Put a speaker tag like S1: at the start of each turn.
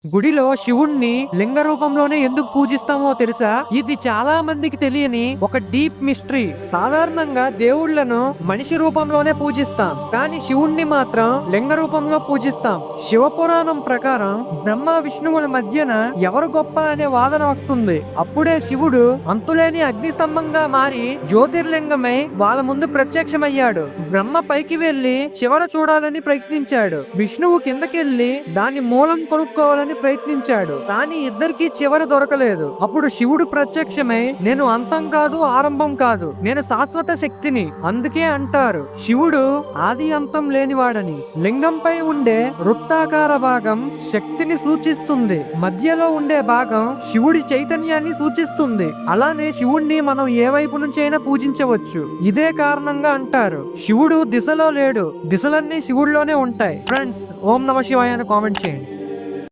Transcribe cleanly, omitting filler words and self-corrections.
S1: గుడిలో శివుణ్ణి లింగ రూపంలోనే ఎందుకు పూజిస్తామో తెలుసా? ఇది చాలా మందికి తెలియని ఒక డీప్ మిస్టరీ. సాధారణంగా దేవుళ్లను మనిషి రూపంలోనే పూజిస్తాం, కానీ శివుణ్ణి మాత్రం లింగ రూపంలో పూజిస్తాం. శివపురాణం ప్రకారం బ్రహ్మ విష్ణువుల మధ్యన ఎవరు గొప్ప అనే వాదన వస్తుంది. అప్పుడే శివుడు అంతులేని అగ్నిస్తంభంగా మారి జ్యోతిర్లింగమై వాళ్ళ ముందు ప్రత్యక్షమయ్యాడు. బ్రహ్మ పైకి వెళ్లి చివర చూడాలని ప్రయత్నించాడు. విష్ణువు కిందకెళ్లి దాని మూలం కొనుక్కోవాలని ప్రయత్నించాడు, కానీ ఇద్దరికి చివర దొరకలేదు. అప్పుడు శివుడు ప్రత్యక్షమై, నేను అంతం కాదు, ఆరంభం కాదు, నేను శాశ్వత శక్తిని. అందుకే అంటారు శివుడు ఆది అంతం లేనివాడని. లింగంపై ఉండే వృత్తాకార భాగం శక్తిని సూచిస్తుంది, మధ్యలో ఉండే భాగం శివుడి చైతన్యాన్ని సూచిస్తుంది. అలానే శివుణ్ణి మనం ఏ వైపు నుంచి అయినా పూజించవచ్చు. ఇదే కారణంగా అంటారు శివుడు దిశలో లేడు, దిశలన్నీ శివుడిలోనే ఉంటాయి. ఫ్రెండ్స్, ఓం నమ శివాయ అని కామెంట్ చేయండి.